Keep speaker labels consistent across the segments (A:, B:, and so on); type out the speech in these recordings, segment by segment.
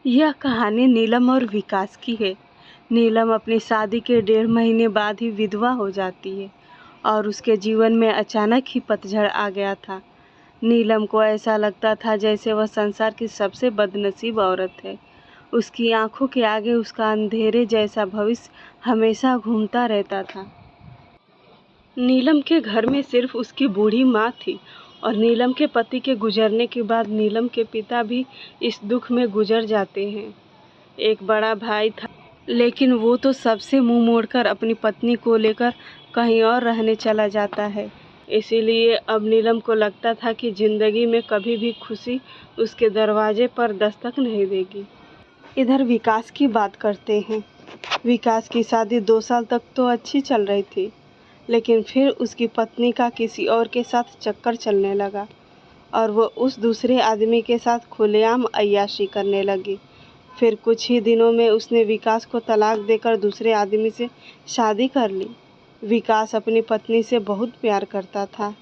A: यह कहानी नीलम और विकास की है। नीलम अपनी शादी के 1.5 महीने बाद ही विधवा हो जाती है और उसके जीवन में अचानक ही पतझड़ आ गया था। नीलम को ऐसा लगता था जैसे वह संसार की सबसे बदनसीब औरत है। उसकी आंखों के आगे उसका अंधेरे जैसा भविष्य हमेशा घूमता रहता था। नीलम के घर में सिर्फ उसकी बूढ़ी माँ थी और नीलम के पति के गुजरने के बाद नीलम के पिता भी इस दुख में गुजर जाते हैं। एक बड़ा भाई था, लेकिन वो तो सबसे मुंह मोड़कर अपनी पत्नी को लेकर कहीं और रहने चला जाता है। इसीलिए अब नीलम को लगता था कि जिंदगी में कभी भी खुशी उसके दरवाजे पर दस्तक नहीं देगी। इधर विकास की बात करते हैं। विकास की शादी 2 साल तक तो अच्छी चल रही थी, लेकिन फिर उसकी पत्नी का किसी और के साथ चक्कर चलने लगा और वो उस दूसरे आदमी के साथ खुलेआम अय्याशी करने लगी। फिर कुछ ही दिनों में उसने विकास को तलाक देकर दूसरे आदमी से शादी कर ली। विकास अपनी पत्नी से बहुत प्यार करता था,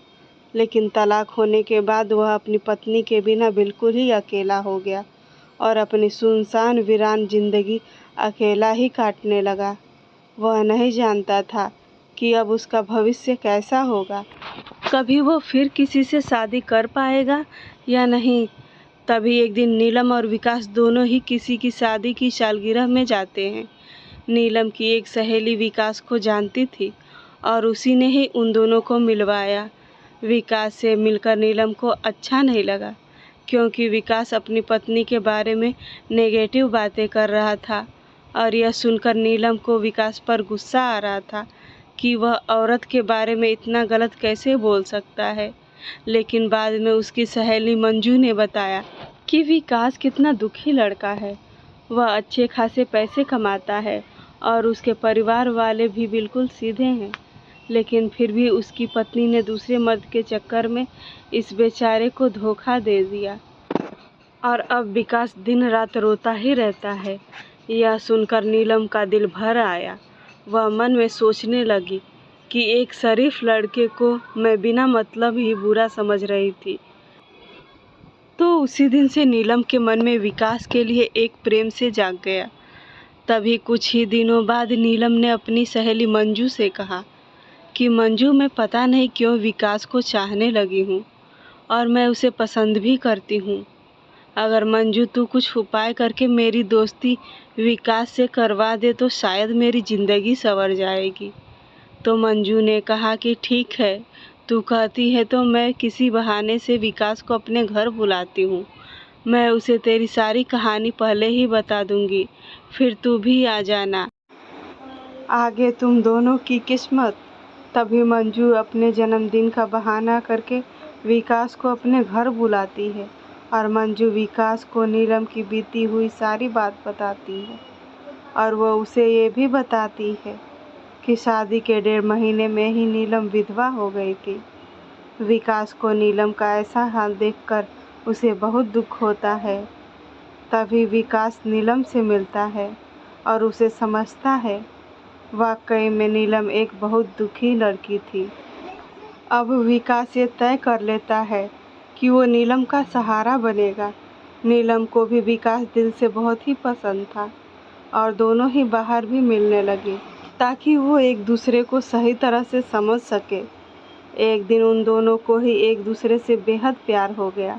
A: लेकिन तलाक होने के बाद वह अपनी पत्नी के बिना बिल्कुल ही अकेला हो गया और अपनी सुनसान वीरान जिंदगी अकेला ही काटने लगा। वह नहीं जानता था कि अब उसका भविष्य कैसा होगा, कभी वो फिर किसी से शादी कर पाएगा या नहीं। तभी एक दिन नीलम और विकास दोनों ही किसी की शादी की सालगिरह में जाते हैं। नीलम की एक सहेली विकास को जानती थी और उसी ने ही उन दोनों को मिलवाया। विकास से मिलकर नीलम को अच्छा नहीं लगा, क्योंकि विकास अपनी पत्नी के बारे में नेगेटिव बातें कर रहा था और यह सुनकर नीलम को विकास पर गुस्सा आ रहा था कि वह औरत के बारे में इतना गलत कैसे बोल सकता है। लेकिन बाद में उसकी सहेली मंजू ने बताया कि विकास कितना दुखी लड़का है। वह अच्छे खासे पैसे कमाता है और उसके परिवार वाले भी बिल्कुल सीधे हैं, लेकिन फिर भी उसकी पत्नी ने दूसरे मर्द के चक्कर में इस बेचारे को धोखा दे दिया और अब विकास दिन रात रोता ही रहता है। यह सुनकर नीलम का दिल भर आया। वह मन में सोचने लगी कि एक शरीफ लड़के को मैं बिना मतलब ही बुरा समझ रही थी। तो उसी दिन से नीलम के मन में विकास के लिए एक प्रेम से जाग गया। तभी कुछ ही दिनों बाद नीलम ने अपनी सहेली मंजू से कहा कि मंजू, मैं पता नहीं क्यों विकास को चाहने लगी हूँ और मैं उसे पसंद भी करती हूँ। अगर मंजू तू कुछ उपाय करके मेरी दोस्ती विकास से करवा दे तो शायद मेरी ज़िंदगी संवर जाएगी। तो मंजू ने कहा कि ठीक है, तू कहती है तो मैं किसी बहाने से विकास को अपने घर बुलाती हूँ। मैं उसे तेरी सारी कहानी पहले ही बता दूँगी, फिर तू भी आ जाना। आगे तुम दोनों की किस्मत। तभी मंजू अपने जन्मदिन का बहाना करके विकास को अपने घर बुलाती है और मंजू विकास को नीलम की बीती हुई सारी बात बताती है और वो उसे ये भी बताती है कि शादी के 1.5 महीने में ही नीलम विधवा हो गई थी। विकास को नीलम का ऐसा हाल देखकर उसे बहुत दुख होता है। तभी विकास नीलम से मिलता है और उसे समझता है वाकई में नीलम एक बहुत दुखी लड़की थी। अब विकास ये तय कर लेता है कि वो नीलम का सहारा बनेगा। नीलम को भी विकास दिल से बहुत ही पसंद था और दोनों ही बाहर भी मिलने लगे ताकि वो एक दूसरे को सही तरह से समझ सके। एक दिन उन दोनों को ही एक दूसरे से बेहद प्यार हो गया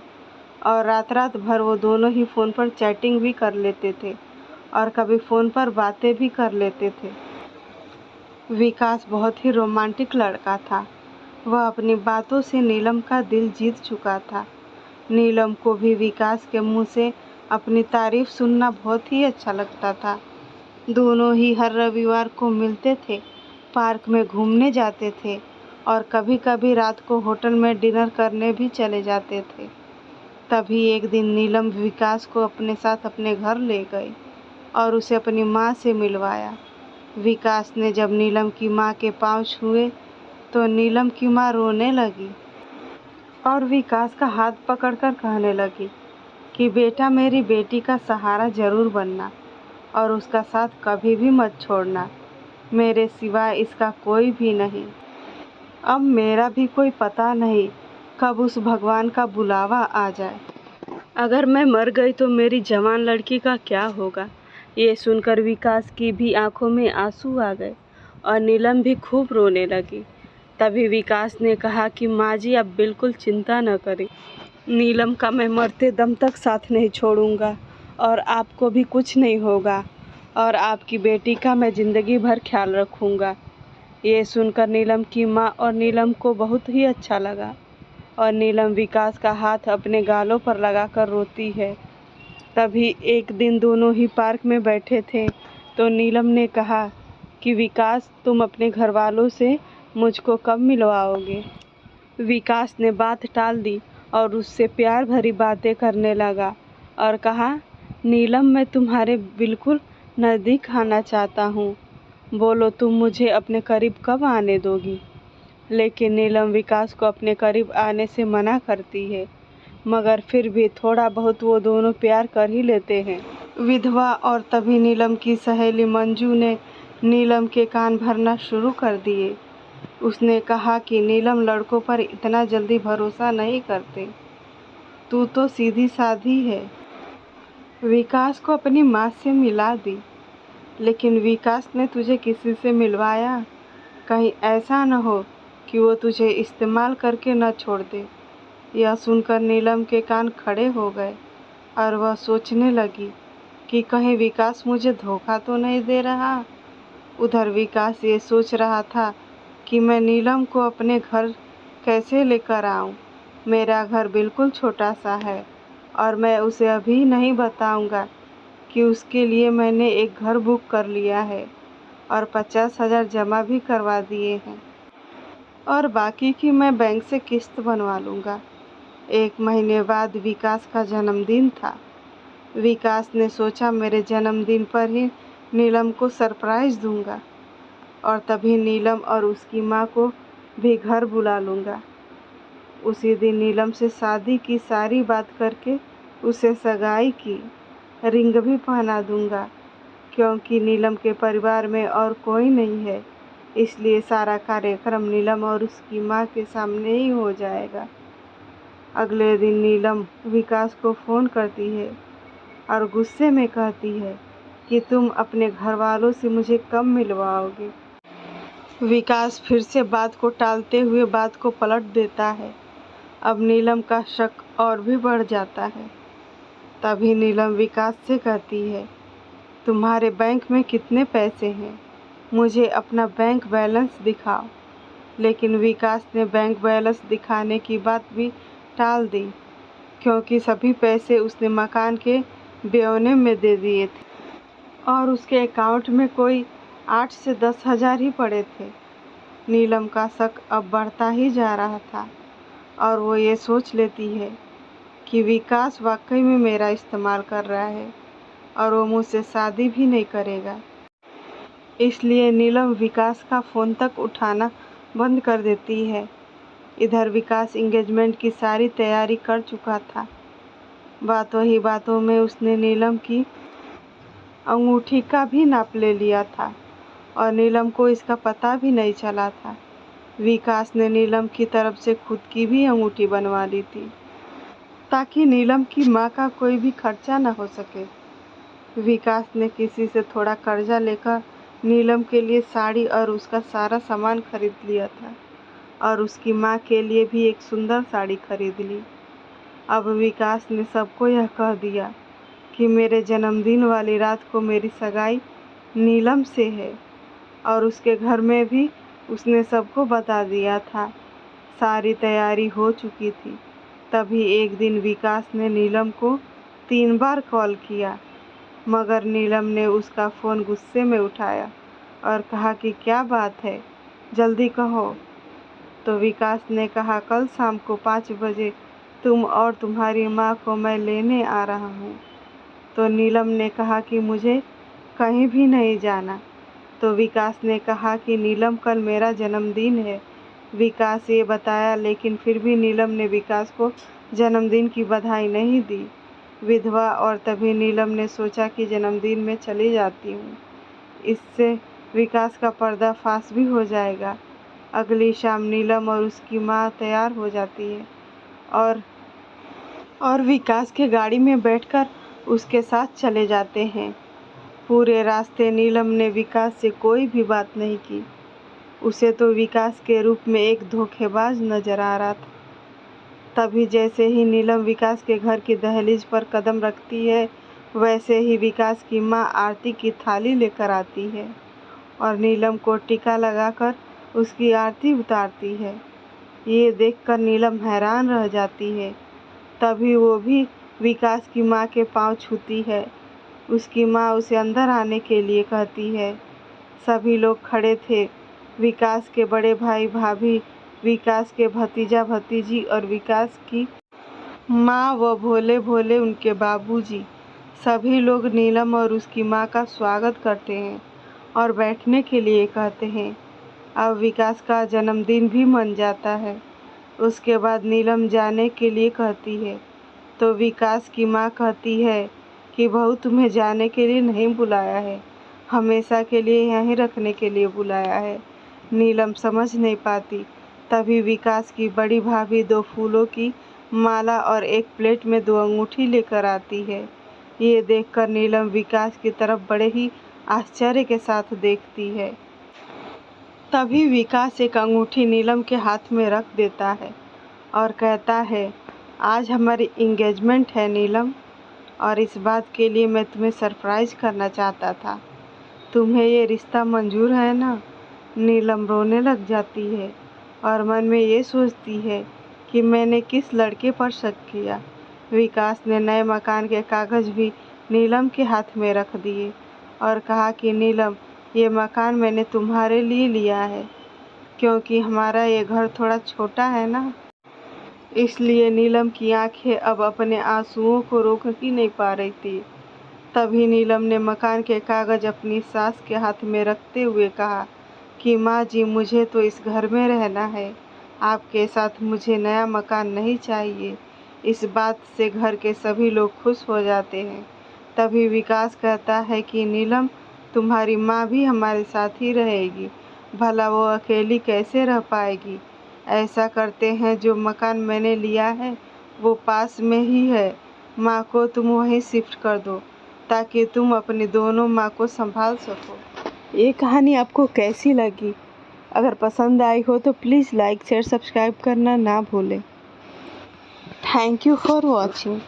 A: और रात रात भर वो दोनों ही फ़ोन पर चैटिंग भी कर लेते थे और कभी फ़ोन पर बातें भी कर लेते थे। विकास बहुत ही रोमांटिक लड़का था। वह अपनी बातों से नीलम का दिल जीत चुका था। नीलम को भी विकास के मुंह से अपनी तारीफ सुनना बहुत ही अच्छा लगता था। दोनों ही हर रविवार को मिलते थे, पार्क में घूमने जाते थे और कभी कभी रात को होटल में डिनर करने भी चले जाते थे। तभी एक दिन नीलम विकास को अपने साथ अपने घर ले गई और उसे अपनी माँ से मिलवाया। विकास ने जब नीलम की माँ के पाँव छुए तो नीलम की माँ रोने लगी और विकास का हाथ पकड़कर कहने लगी कि बेटा, मेरी बेटी का सहारा ज़रूर बनना और उसका साथ कभी भी मत छोड़ना। मेरे सिवाय इसका कोई भी नहीं। अब मेरा भी कोई पता नहीं कब उस भगवान का बुलावा आ जाए। अगर मैं मर गई तो मेरी जवान लड़की का क्या होगा। ये सुनकर विकास की भी आंखों में आंसू आ गए और नीलम भी खूब रोने लगी। तभी विकास ने कहा कि माँ जी आप बिल्कुल चिंता न करें, नीलम का मैं मरते दम तक साथ नहीं छोड़ूंगा और आपको भी कुछ नहीं होगा और आपकी बेटी का मैं ज़िंदगी भर ख्याल रखूंगा। ये सुनकर नीलम की माँ और नीलम को बहुत ही अच्छा लगा और नीलम विकास का हाथ अपने गालों पर लगाकर रोती है। तभी एक दिन दोनों ही पार्क में बैठे थे तो नीलम ने कहा कि विकास तुम अपने घर वालों से मुझको कब मिलवाओगे। विकास ने बात टाल दी और उससे प्यार भरी बातें करने लगा और कहा नीलम मैं तुम्हारे बिल्कुल नज़दीक आना चाहता हूँ, बोलो तुम मुझे अपने करीब कब आने दोगी। लेकिन नीलम विकास को अपने करीब आने से मना करती है, मगर फिर भी थोड़ा बहुत वो दोनों प्यार कर ही लेते हैं। विधवा और तभी नीलम की सहेली मंजू ने नीलम के कान भरना शुरू कर दिए। उसने कहा कि नीलम लड़कों पर इतना जल्दी भरोसा नहीं करते, तू तो सीधी साधी है। विकास को अपनी माँ से मिला दी, लेकिन विकास ने तुझे किसी से मिलवाया, कहीं ऐसा न हो कि वो तुझे इस्तेमाल करके न छोड़ दे। यह सुनकर नीलम के कान खड़े हो गए और वह सोचने लगी कि कहीं विकास मुझे धोखा तो नहीं दे रहा। उधर विकास ये सोच रहा था कि मैं नीलम को अपने घर कैसे लेकर आऊं। मेरा घर बिल्कुल छोटा सा है और मैं उसे अभी नहीं बताऊंगा कि उसके लिए मैंने एक घर बुक कर लिया है और 50,000 जमा भी करवा दिए हैं और बाकी की मैं बैंक से किस्त बनवा लूँगा। 1 महीने बाद विकास का जन्मदिन था। विकास ने सोचा मेरे जन्मदिन पर ही नीलम को सरप्राइज़ दूंगा और तभी नीलम और उसकी माँ को भी घर बुला लूँगा। उसी दिन नीलम से शादी की सारी बात करके उसे सगाई की रिंग भी पहना दूंगा, क्योंकि नीलम के परिवार में और कोई नहीं है, इसलिए सारा कार्यक्रम नीलम और उसकी माँ के सामने ही हो जाएगा। अगले दिन नीलम विकास को फ़ोन करती है और गुस्से में कहती है कि तुम अपने घर वालों से मुझे कब मिलवाओगे। विकास फिर से बात को टालते हुए बात को पलट देता है। अब नीलम का शक और भी बढ़ जाता है। तभी नीलम विकास से कहती है तुम्हारे बैंक में कितने पैसे हैं, मुझे अपना बैंक बैलेंस दिखाओ। लेकिन विकास ने बैंक बैलेंस दिखाने की बात भी टाल दी, क्योंकि सभी पैसे उसने मकान के ब्योने में दे दिए थे और उसके अकाउंट में कोई 8 से 10 हज़ार ही पड़े थे। नीलम का शक अब बढ़ता ही जा रहा था और वो ये सोच लेती है कि विकास वाकई में मेरा इस्तेमाल कर रहा है और वो मुझसे शादी भी नहीं करेगा। इसलिए नीलम विकास का फ़ोन तक उठाना बंद कर देती है। इधर विकास इंगेजमेंट की सारी तैयारी कर चुका था। बातों ही बातों में उसने नीलम की अंगूठी का भी नाप ले लिया था और नीलम को इसका पता भी नहीं चला था। विकास ने नीलम की तरफ से खुद की भी अंगूठी बनवा ली थी, ताकि नीलम की माँ का कोई भी खर्चा न हो सके। विकास ने किसी से थोड़ा कर्जा लेकर नीलम के लिए साड़ी और उसका सारा सामान खरीद लिया था और उसकी माँ के लिए भी एक सुंदर साड़ी खरीद ली। अब विकास ने सबको यह कह दिया कि मेरे जन्मदिन वाली रात को मेरी सगाई नीलम से है और उसके घर में भी उसने सबको बता दिया था। सारी तैयारी हो चुकी थी। तभी एक दिन विकास ने नीलम को 3 बार कॉल किया, मगर नीलम ने उसका फ़ोन गुस्से में उठाया और कहा कि क्या बात है, जल्दी कहो। तो विकास ने कहा कल शाम को 5 बजे तुम और तुम्हारी माँ को मैं लेने आ रहा हूँ। तो नीलम ने कहा कि मुझे कहीं भी नहीं जाना। तो विकास ने कहा कि नीलम कल मेरा जन्मदिन है। विकास ये बताया, लेकिन फिर भी नीलम ने विकास को जन्मदिन की बधाई नहीं दी। विधवा और तभी नीलम ने सोचा कि जन्मदिन में चली जाती हूँ, इससे विकास का पर्दाफाश भी हो जाएगा। अगली शाम नीलम और उसकी माँ तैयार हो जाती है और और विकास के गाड़ी में बैठकर उसके साथ चले जाते हैं। पूरे रास्ते नीलम ने विकास से कोई भी बात नहीं की। उसे तो विकास के रूप में एक धोखेबाज नजर आ रहा था। तभी जैसे ही नीलम विकास के घर की दहलीज पर कदम रखती है, वैसे ही विकास की माँ आरती की थाली लेकर आती है और नीलम को टीका लगाकर उसकी आरती उतारती है। ये देखकर नीलम हैरान रह जाती है। तभी वो भी विकास की माँ के पाँव छूती है। उसकी माँ उसे अंदर आने के लिए कहती है। सभी लोग खड़े थे। विकास के बड़े भाई भाभी, विकास के भतीजा भतीजी और विकास की माँ व भोले भोले उनके बाबूजी। सभी लोग नीलम और उसकी माँ का स्वागत करते हैं और बैठने के लिए कहते हैं। अब विकास का जन्मदिन भी मन जाता है। उसके बाद नीलम जाने के लिए कहती है, तो विकास की माँ कहती है कि बहू तुम्हें जाने के लिए नहीं बुलाया है, हमेशा के लिए यहीं रखने के लिए बुलाया है। नीलम समझ नहीं पाती। तभी विकास की बड़ी भाभी 2 फूलों की माला और एक प्लेट में 2 अंगूठी लेकर आती है। ये देखकर नीलम विकास की तरफ बड़े ही आश्चर्य के साथ देखती है। तभी विकास एक अंगूठी नीलम के हाथ में रख देता है और कहता है, आज हमारी इंगेजमेंट है नीलम, और इस बात के लिए मैं तुम्हें सरप्राइज़ करना चाहता था। तुम्हें ये रिश्ता मंजूर है ना? नीलम रोने लग जाती है और मन में ये सोचती है कि मैंने किस लड़के पर शक किया। विकास ने नए मकान के कागज़ भी नीलम के हाथ में रख दिए और कहा कि नीलम, ये मकान मैंने तुम्हारे लिए लिया है, क्योंकि हमारा ये घर थोड़ा छोटा है ना। इसलिए नीलम की आंखें अब अपने आंसुओं को रोक ही नहीं पा रही थी। तभी नीलम ने मकान के कागज़ अपनी सास के हाथ में रखते हुए कहा कि माँ जी, मुझे तो इस घर में रहना है, आपके साथ मुझे नया मकान नहीं चाहिए। इस बात से घर के सभी लोग खुश हो जाते हैं। तभी विकास कहता है कि नीलम, तुम्हारी माँ भी हमारे साथ ही रहेगी, भला वो अकेली कैसे रह पाएगी। ऐसा करते हैं, जो मकान मैंने लिया है वो पास में ही है, माँ को तुम वहीं शिफ्ट कर दो ताकि तुम अपनी दोनों माँ को संभाल सको। ये कहानी आपको कैसी लगी? अगर पसंद आई हो तो प्लीज़ लाइक शेयर सब्सक्राइब करना ना भूलें। Thank you for watching.